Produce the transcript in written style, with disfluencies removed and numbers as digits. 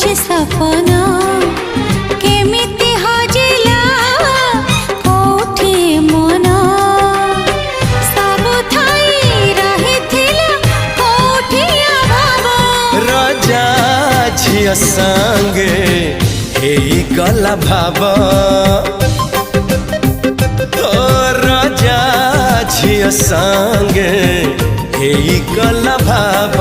ଅଛି ସପନ କେମିତି ହଜିଲା କୋଉଠି ମନ ସବୁ ଥାଇ ରହିଥିଲା କୋଉଠି ଅଭାବ राजा झिया संगे हेई गला भाव ओ राजा झिया संगे हेई गला भाव